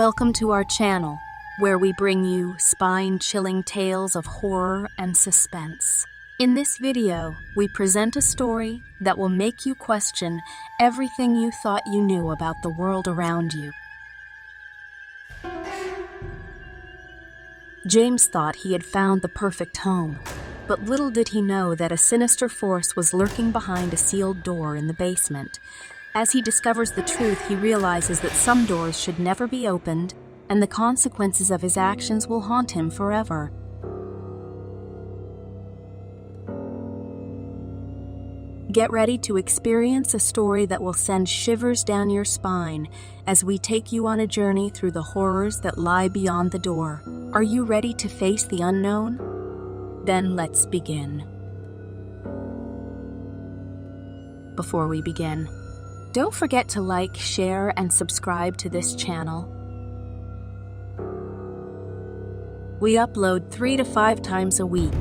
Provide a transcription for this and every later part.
Welcome to our channel, where we bring you spine-chilling tales of horror and suspense. In this video, we present a story that will make you question everything you thought you knew about the world around you. James thought he had found the perfect home, but little did he know that a sinister force was lurking behind a sealed door in the basement. As he discovers the truth, he realizes that some doors should never be opened, and the consequences of his actions will haunt him forever. Get ready to experience a story that will send shivers down your spine as we take you on a journey through the horrors that lie beyond the door. Are you ready to face the unknown? Then let's begin. Before we begin, don't forget to like, share, and subscribe to this channel. We upload 3 to 5 times a week.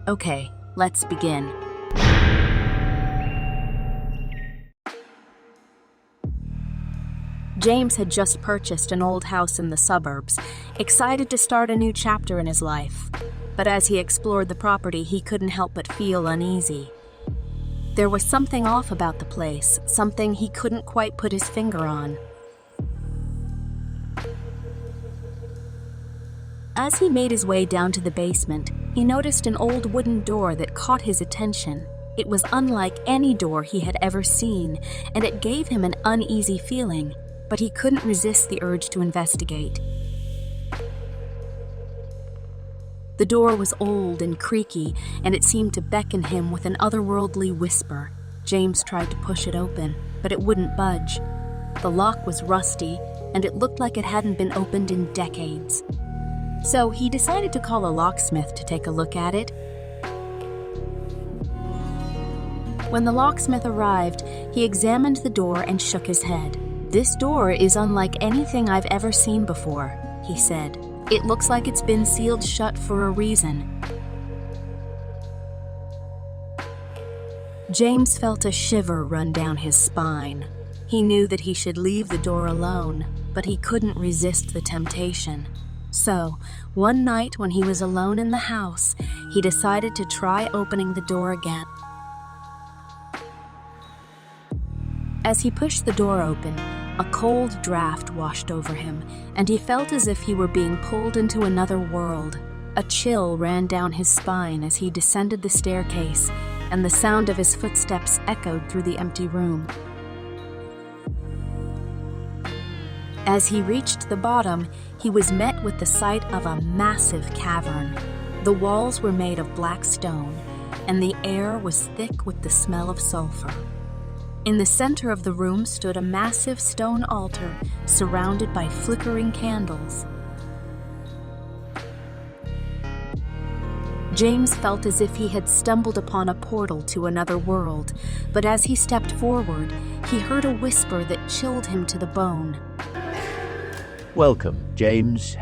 Okay, let's begin. James had just purchased an old house in the suburbs, excited to start a new chapter in his life. But as he explored the property, he couldn't help but feel uneasy. There was something off about the place, something he couldn't quite put his finger on. As he made his way down to the basement, he noticed an old wooden door that caught his attention. It was unlike any door he had ever seen, and it gave him an uneasy feeling, but he couldn't resist the urge to investigate. The door was old and creaky, and it seemed to beckon him with an otherworldly whisper. James tried to push it open, but it wouldn't budge. The lock was rusty, and it looked like it hadn't been opened in decades. So he decided to call a locksmith to take a look at it. When the locksmith arrived, he examined the door and shook his head. "This door is unlike anything I've ever seen before," he said. "It looks like it's been sealed shut for a reason." James felt a shiver run down his spine. He knew that he should leave the door alone, but he couldn't resist the temptation. So, one night when he was alone in the house, he decided to try opening the door again. As he pushed the door open, a cold draft washed over him, and he felt as if he were being pulled into another world. A chill ran down his spine as he descended the staircase, and the sound of his footsteps echoed through the empty room. As he reached the bottom, he was met with the sight of a massive cavern. The walls were made of black stone, and the air was thick with the smell of sulfur. In the center of the room stood a massive stone altar surrounded by flickering candles. James felt as if he had stumbled upon a portal to another world, but as he stepped forward, he heard a whisper that chilled him to the bone. "Welcome, James."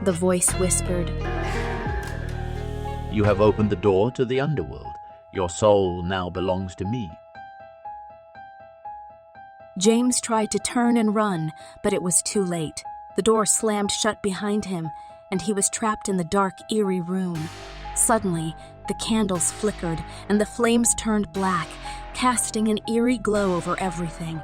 The voice whispered. "You have opened the door to the Underworld. Your soul now belongs to me." James tried to turn and run, but it was too late. The door slammed shut behind him, and he was trapped in the dark, eerie room. Suddenly, the candles flickered, and the flames turned black, casting an eerie glow over everything.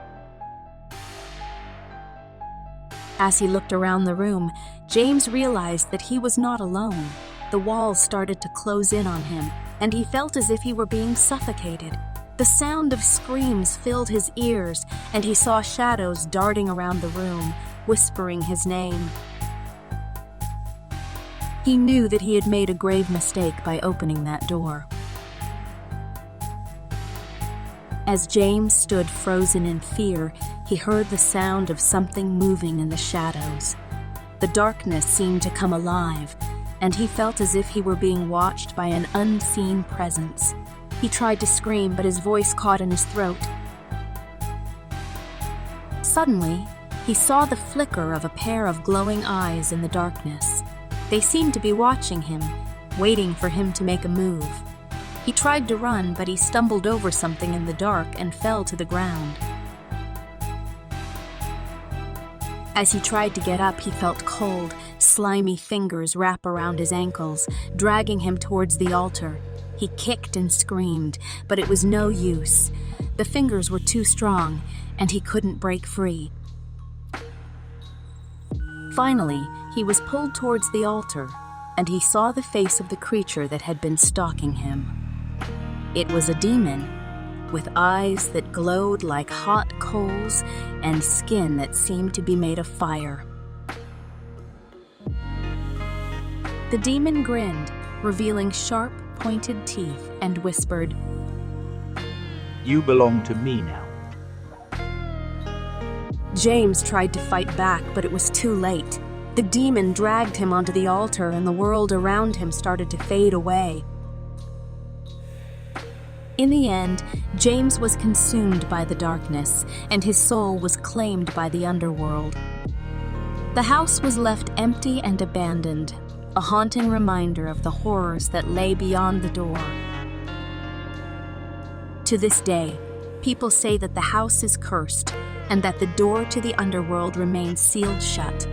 As he looked around the room, James realized that he was not alone. The walls started to close in on him, and he felt as if he were being suffocated. The sound of screams filled his ears, and he saw shadows darting around the room, whispering his name. He knew that he had made a grave mistake by opening that door. As James stood frozen in fear, he heard the sound of something moving in the shadows. The darkness seemed to come alive, and he felt as if he were being watched by an unseen presence. He tried to scream, but his voice caught in his throat. Suddenly, he saw the flicker of a pair of glowing eyes in the darkness. They seemed to be watching him, waiting for him to make a move. He tried to run, but he stumbled over something in the dark and fell to the ground. As he tried to get up, he felt cold, slimy fingers wrap around his ankles, dragging him towards the altar. He kicked and screamed, but it was no use. The fingers were too strong, and he couldn't break free. Finally, he was pulled towards the altar, and he saw the face of the creature that had been stalking him. It was a demon, with eyes that glowed like hot coals and skin that seemed to be made of fire. The demon grinned, revealing sharp, pointed teeth, and whispered, You belong to me now. James tried to fight back, but it was too late. The demon dragged him onto the altar, and the world around him started to fade away. In the end, James was consumed by the darkness, and his soul was claimed by the underworld. The house was left empty and abandoned, a haunting reminder of the horrors that lay beyond the door. To this day, people say that the house is cursed and that the door to the underworld remains sealed shut.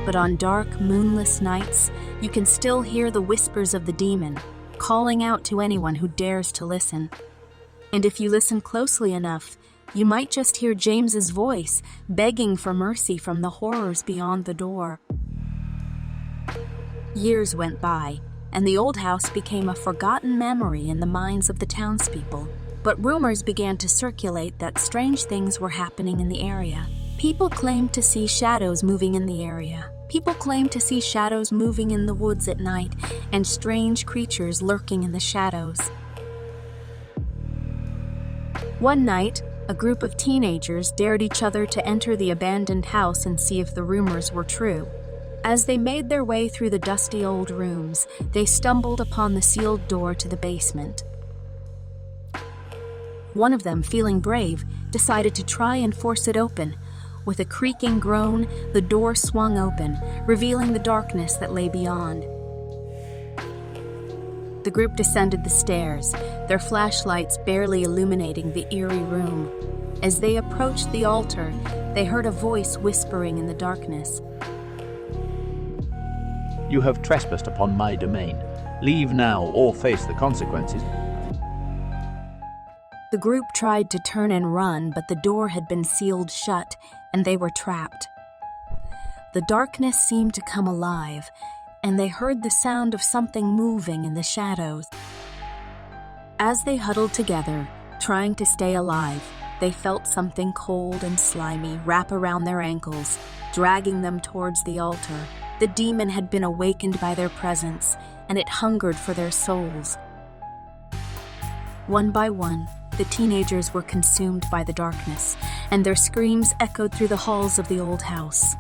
But on dark, moonless nights, you can still hear the whispers of the demon, calling out to anyone who dares to listen. And if you listen closely enough, you might just hear James's voice begging for mercy from the horrors beyond the door. Years went by, and the old house became a forgotten memory in the minds of the townspeople. But rumors began to circulate that strange things were happening in the area. People claimed to see shadows moving in the area. People claimed to see shadows moving in the woods at night, and strange creatures lurking in the shadows. One night, a group of teenagers dared each other to enter the abandoned house and see if the rumors were true. As they made their way through the dusty old rooms, they stumbled upon the sealed door to the basement. One of them, feeling brave, decided to try and force it open. With a creaking groan, the door swung open, revealing the darkness that lay beyond. The group descended the stairs, their flashlights barely illuminating the eerie room. As they approached the altar, they heard a voice whispering in the darkness. You have trespassed upon my domain. Leave now or face the consequences. The group tried to turn and run, but the door had been sealed shut, and they were trapped. The darkness seemed to come alive, and they heard the sound of something moving in the shadows. As they huddled together, trying to stay alive, they felt something cold and slimy wrap around their ankles, dragging them towards the altar. The demon had been awakened by their presence, and it hungered for their souls. One by one, the teenagers were consumed by the darkness, and their screams echoed through the halls of the old house.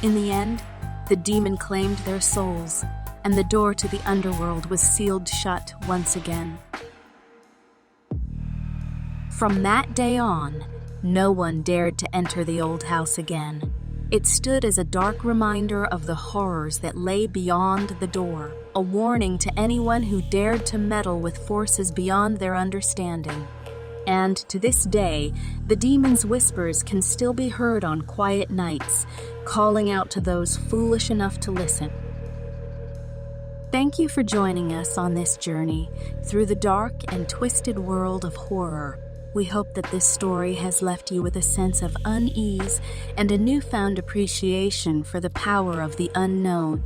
In the end, the demon claimed their souls, and the door to the underworld was sealed shut once again. From that day on, no one dared to enter the old house again. It stood as a dark reminder of the horrors that lay beyond the door, a warning to anyone who dared to meddle with forces beyond their understanding. And to this day, the demon's whispers can still be heard on quiet nights, calling out to those foolish enough to listen. Thank you for joining us on this journey through the dark and twisted world of horror. We hope that this story has left you with a sense of unease and a newfound appreciation for the power of the unknown.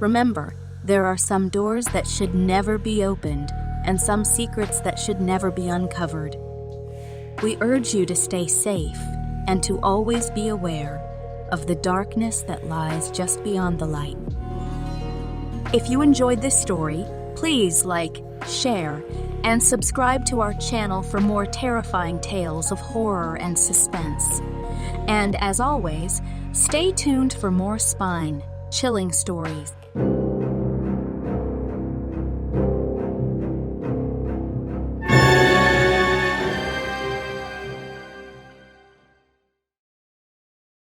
Remember, there are some doors that should never be opened, and some secrets that should never be uncovered. We urge you to stay safe and to always be aware of the darkness that lies just beyond the light. If you enjoyed this story, please like, share, and subscribe to our channel for more terrifying tales of horror and suspense. And as always, stay tuned for more spine-chilling stories.